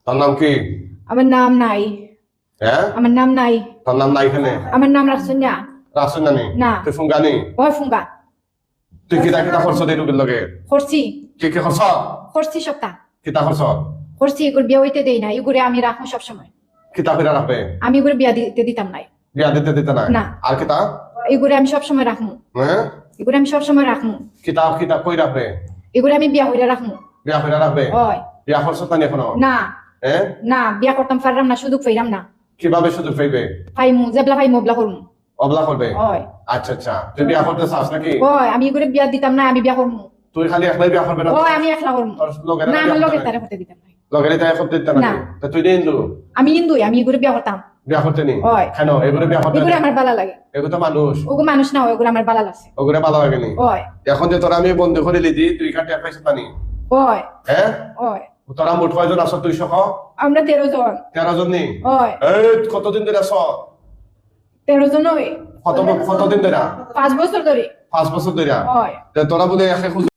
তোর নাম কি? আমার নাম নাই। হ্যাঁ, আমার নাম নাই। তোর নাম নাই এখানে? আমার নাম রাখছেন না। রাসুন নানি? না। তুই ফুঙ্গানি? ওই ফুঙ্গা তুই কিতা কিতা করছ এই রুগীর লগে? করছি কি কি করছ? করছি সপ্তাহ কিতা করছ? করছি। এগুলো বিয়ে হইতে দেই না, এগুলো আমি রাখবো সবসময়। কিতা ফিরা রাখবে? আমি এগুলো বিয়া দিতে দিতাম নাই। বিয়া দিতে দিতে না? না। আর কিতা? এগুলো আমি সবসময় রাখবো। হ্যাঁ, এগুলো আমি সবসময় রাখবো। কিতা কিতা কই রাখবে? এগুলো আমি বিয়া হইলে রাখবো। বিয়া ফিরা রাখবে? ওই বিয়া করছ না এখনো? না হ্যাঁ, না, বিয়া করতাম পারলাম না, সুযোগ পাইলাম না। কিভাবে সুযোগ পাইবে? পাইমু জেবলা পাইমু ওবলা করমু। অবলা করবে? ওই আচ্ছা আচ্ছা, তুই বিয়া করতে চাস নাকি? ওই আমি এগুলো বিয়া দিতাম না, আমি বিয়া করমু। তুই খালি একলাই বিয়া করবে না? ওই আমি একলা করমু। তোর লগেরা না, বিয়া আমার করতে লগে নাই? তারে করতে দিতাম না। লগেরা তাই করতে দিতে না? না। তা তুই দিয়ে হিন্দু? আমি হিন্দুই, আমি এগুলো বিয়া করতাম। বিয়া করতে নি? ওই কেন এগুলো বিয়া করতে এগুলো নি? আমার ভালো লাগে। এগুলো তো মানুষ, ওগো মানুষ না, ওগুলো আমার ভালো লাগছে। ওগুলো ভালো লাগেনি। ওই এখন যে তোরা আমি বন্ধু করে লিদি তুই কাটে পাইছিস নানি? ওই হ্যাঁ, ওই তোরা মোট কয়জন আছো? 200? আমরা 13 জন। 13 জন নি? ওই এই কতদিন ধরে আছো? 13 জন ওই কতদিন ধরে? 5 বছর ধরে। 5 বছর ধরে? ওই তোরা বলে একে